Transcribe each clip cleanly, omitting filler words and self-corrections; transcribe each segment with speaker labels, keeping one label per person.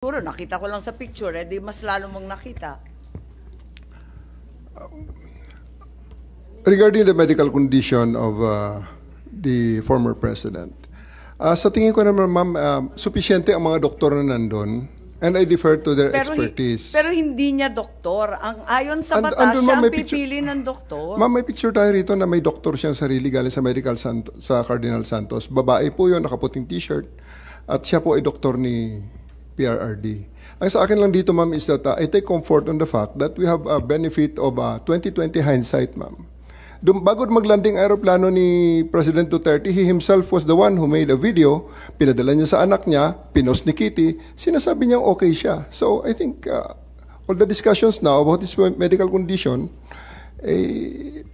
Speaker 1: Siguro nakita ko lang sa picture, di mas lalo mong nakita.
Speaker 2: Regarding the medical condition of the former president, sa tingin ko naman, ma'am, supisyente ang mga doktor na nandun, and I defer to their expertise.
Speaker 1: Pero hindi niya doktor. Ayon sa batas,
Speaker 2: andun,
Speaker 1: siya
Speaker 2: ma'am,
Speaker 1: ang pipili ng doktor.
Speaker 2: Ma'am, may picture tayo rito na may doktor siyang sarili galing sa sa Cardinal Santos. Babae po yun, nakaputing t-shirt. At siya po ay doktor ni PRRD. Ang sa akin lang dito, ma'am, is that I take comfort on the fact that we have a benefit of 2020 hindsight, ma'am. Bago maglanding aeroplano ni President Duterte, he himself was the one who made a video, pinadala niya sa anak niya, pinost ni Kitty, sinasabi niya okay siya. So I think all the discussions now about his medical condition,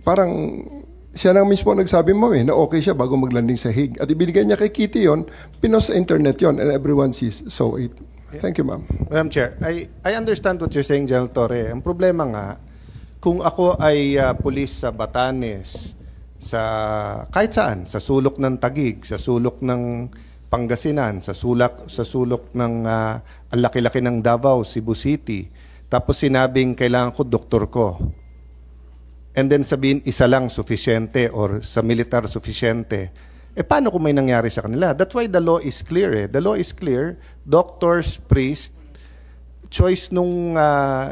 Speaker 2: parang siya na mismo nagsabi mo na okay siya bago maglanding sa Hague. At ibinigay niya kay Kitty yon, pinost sa internet yon, and everyone saw it. Thank you, ma'am.
Speaker 3: Madam Chair, I understand what you're saying, General Torre. Ang problema nga, kung ako ay pulis sa Batanes, sa kahit saan, sa sulok ng Taguig, sa sulok ng Pangasinan, sa sulok ng ang laki-laki ng Davao, Cebu City, tapos sinabing kailangan ko doktor ko, and then sabihin isa lang sufficiente or sa militar sufficiente, paano kung may nangyari sa kanila? That's why the law is clear. The law is clear. Doctors, priest, choice nung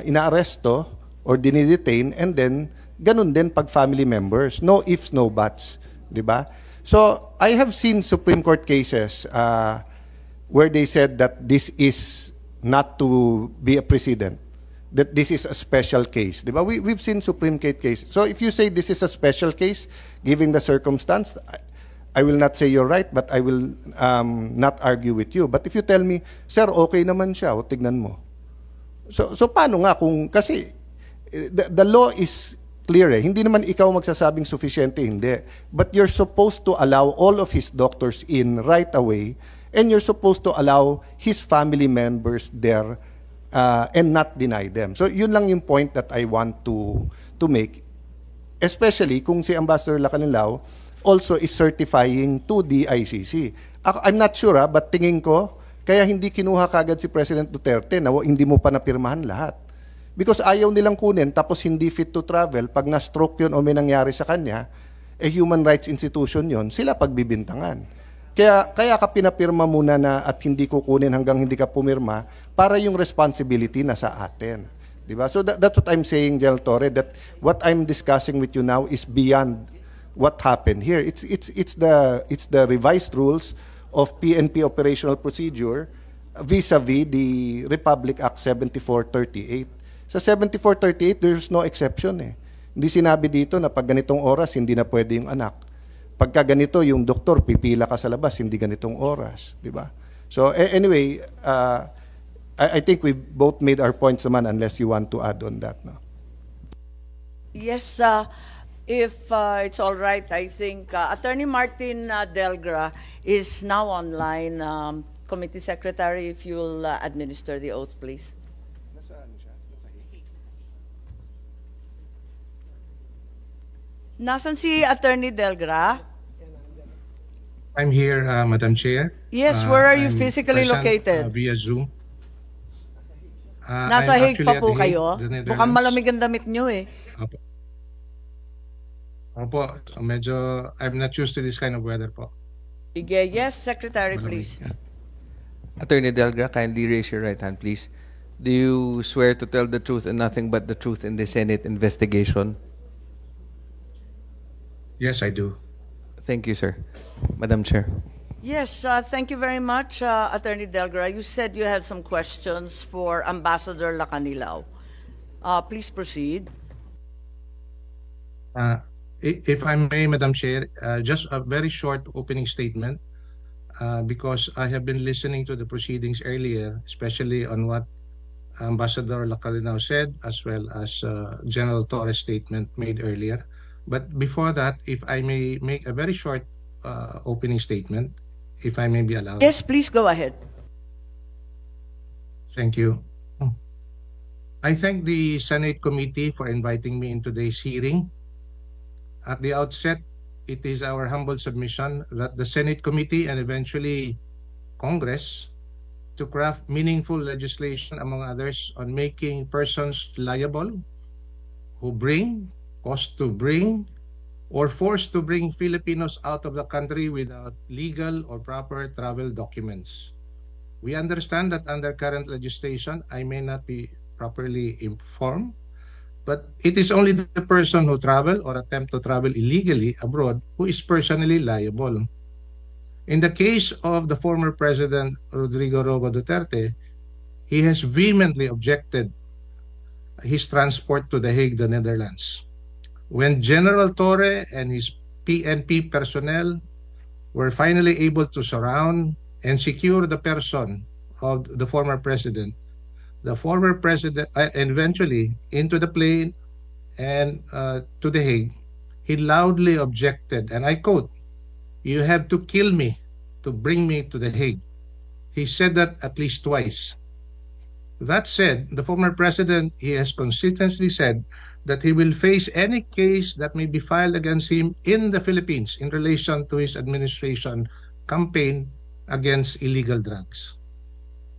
Speaker 3: inaaresto or dinidetain, and then ganun din pag family members. No ifs, no buts. Diba? So, I have seen Supreme Court cases where they said that this is not to be a precedent, that this is a special case. Diba? We've seen Supreme Court cases. So, if you say this is a special case, given the circumstance, I will not say you're right, but I will not argue with you. But if you tell me, sir, okay naman siya, o tignan mo. So paano nga kung, kasi the law is clear Hindi naman ikaw magsasabing sufficiente, hindi. But you're supposed to allow all of his doctors in right away, and you're supposed to allow his family members there and not deny them. So yun lang yung point that I want to make. Especially kung si Ambassador Lacanilao also is certifying to the ICC. I'm not sure but tingin ko, kaya hindi kinuha kagad si President Duterte na hindi mo pa napirmahan lahat. Because ayaw nilang kunin tapos hindi fit to travel, pag na-stroke yun o may nangyari sa kanya, human rights institution yun, sila pagbibintangan. Kaya ka pinapirma muna na at hindi kukunin hanggang hindi ka pumirma para yung responsibility na sa atin. Diba? So that's what I'm saying, General Torre, that what I'm discussing with you now is beyond what happened here. It's the revised rules of PNP operational procedure vis-a-vis the Republic Act 7438. Sa 7438, there's no exception Hindi sinabi dito na pag ganitong oras, hindi na pwede yung anak. Pagka ganito, yung doktor, pipila ka sa labas, hindi ganitong oras. Diba? So anyway, I think we both made our points naman unless you want to add on that. No?
Speaker 1: Yes, if it's all right, I think Attorney Martin Delgra is now online. Committee Secretary, if you'll administer the oath, please. Nasaan si Attorney Delgra?
Speaker 4: I'm here, Madam Chair.
Speaker 1: Yes, where are you
Speaker 4: I'm
Speaker 1: physically
Speaker 4: present,
Speaker 1: located?
Speaker 4: Via Zoom.
Speaker 1: Nasa
Speaker 4: I'm
Speaker 1: Hague
Speaker 4: actually
Speaker 1: pa
Speaker 4: at
Speaker 1: po
Speaker 4: The Hague,
Speaker 1: kayo?
Speaker 4: the Netherlands.
Speaker 1: Mukhang malamig ang damit nyo
Speaker 4: Opo, so medyo, I'm not used to this kind of weather po.
Speaker 1: Sige, yes, Secretary,
Speaker 4: Malamig.
Speaker 1: please.
Speaker 5: Attorney Delgra, kindly raise your right hand, please. Do you swear to tell the truth and nothing but the truth in the Senate investigation?
Speaker 4: Yes, I do.
Speaker 5: Thank you, sir. Madam Chair.
Speaker 1: Yes, thank you very much, Attorney Delgra. You said you had some questions for Ambassador Lacanilao. Please proceed.
Speaker 4: If I may, Madam Chair, just a very short opening statement, because I have been listening to the proceedings earlier, especially on what Ambassador Lacanilao said, as well as General Torres' statement made earlier. But before that, if I may make a very short opening statement, if I may be allowed.
Speaker 1: Yes, please go ahead.
Speaker 4: Thank you. I thank the Senate Committee for inviting me in today's hearing. At the outset, it is our humble submission that the Senate Committee and eventually Congress to craft meaningful legislation, among others, on making persons liable who bring, cause to bring, or forced to bring Filipinos out of the country without legal or proper travel documents. We understand that under current legislation, I may not be properly informed, but it is only the person who travel or attempt to travel illegally abroad who is personally liable. In the case of the former President Rodrigo Roa Duterte, he has vehemently objected his transport to The Hague, the Netherlands. When General Torre and his PNP personnel were finally able to surround and secure the person of the former president and eventually into the plane and to The Hague, he loudly objected, and I quote, "You have to kill me to bring me to The Hague." He said that at least twice. That said, the former president, he has consistently said that he will face any case that may be filed against him in the Philippines in relation to his administration campaign against illegal drugs.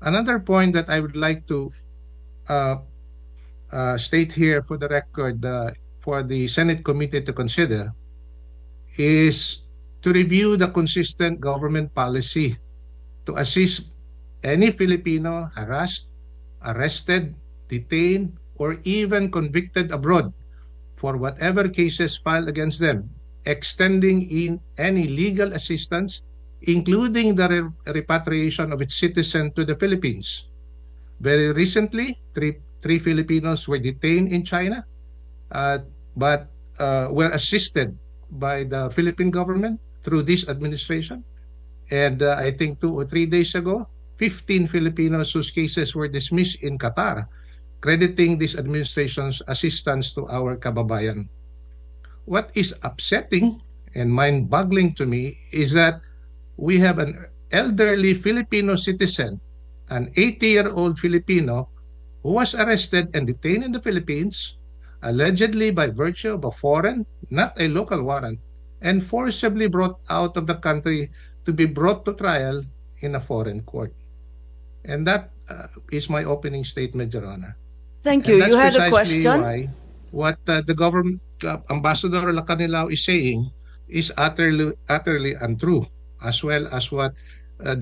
Speaker 4: Another point that I would like to state here for the record for the Senate committee to consider is to review the consistent government policy to assist any Filipino harassed, arrested, detained, or even convicted abroad for whatever cases filed against them, extending in any legal assistance, including the repatriation of its citizen to the Philippines. Very recently, three Filipinos were detained in China, but were assisted by the Philippine government through this administration. And I think 2 or 3 days ago, 15 Filipinos whose cases were dismissed in Qatar, crediting this administration's assistance to our kababayan. What is upsetting and mind-boggling to me is that we have an elderly Filipino citizen, an 80-year-old Filipino, who was arrested and detained in the Philippines, allegedly by virtue of a foreign, not a local warrant, and forcibly brought out of the country to be brought to trial in a foreign court. And that is my opening statement, Your Honor.
Speaker 1: Thank you.
Speaker 4: And
Speaker 1: You had a
Speaker 4: that's precisely
Speaker 1: question?
Speaker 4: why what the government, Ambassador Lacanilao is saying is utterly untrue, as well as what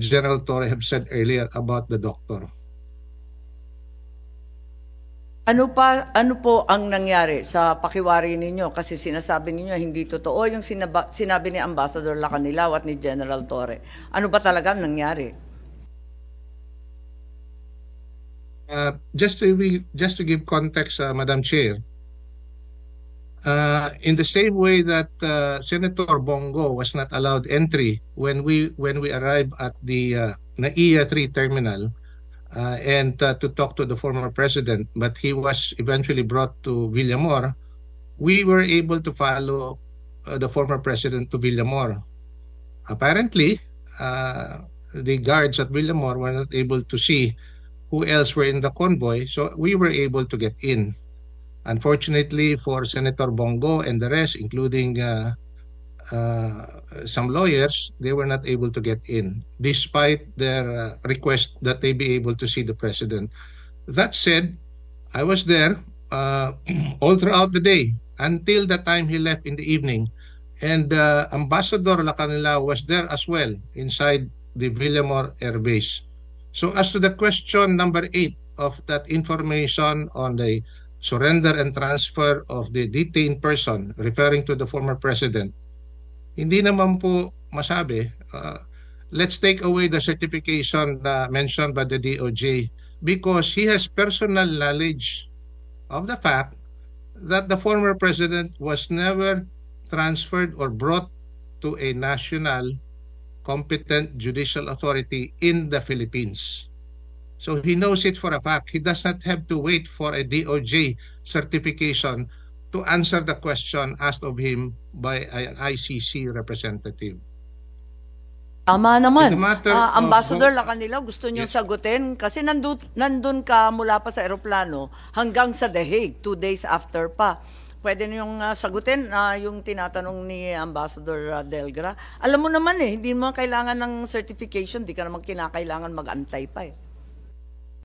Speaker 4: General Torre have said earlier about the doctor.
Speaker 1: Ano po ang nangyari sa pakiwari ninyo? Kasi sinasabi ninyo hindi totoo yung sinabi ni Ambassador Lacanilao at ni General Torre. Ano ba talaga nangyari?
Speaker 4: Just to give context, Madam Chair, in the same way that Senator Bongo was not allowed entry when we arrived at the NAIA 3 terminal and to talk to the former president, but he was eventually brought to Villamor, we were able to follow the former president to Villamor. Apparently, the guards at Villamor were not able to see who else were in the convoy, so we were able to get in. Unfortunately for Senator Bongo and the rest, including some lawyers, they were not able to get in, despite their request that they be able to see the president. That said, I was there all throughout the day until the time he left in the evening. And Ambassador Lacanilao was there as well inside the Villamor Air Base. So as to the question number 8 of that information on the surrender and transfer of the detained person, referring to the former president, hindi naman po masabi. Let's take away the certification mentioned by the DOJ because he has personal knowledge of the fact that the former president was never transferred or brought to a national competent judicial authority in the Philippines. So he knows it for a fact. He does not have to wait for a DOJ certification to answer the question asked of him by an ICC representative.
Speaker 1: Tama naman.
Speaker 4: matter
Speaker 1: Ambassador Lacanilao, gusto niyong sagutin? Kasi nandun ka mula pa sa eroplano hanggang sa The Hague, 2 days after pa. Pwede niyong sagutin yung tinatanong ni Ambassador Delgra. Alam mo naman hindi mo kailangan ng certification, di ka naman kinakailangan mag-antay pa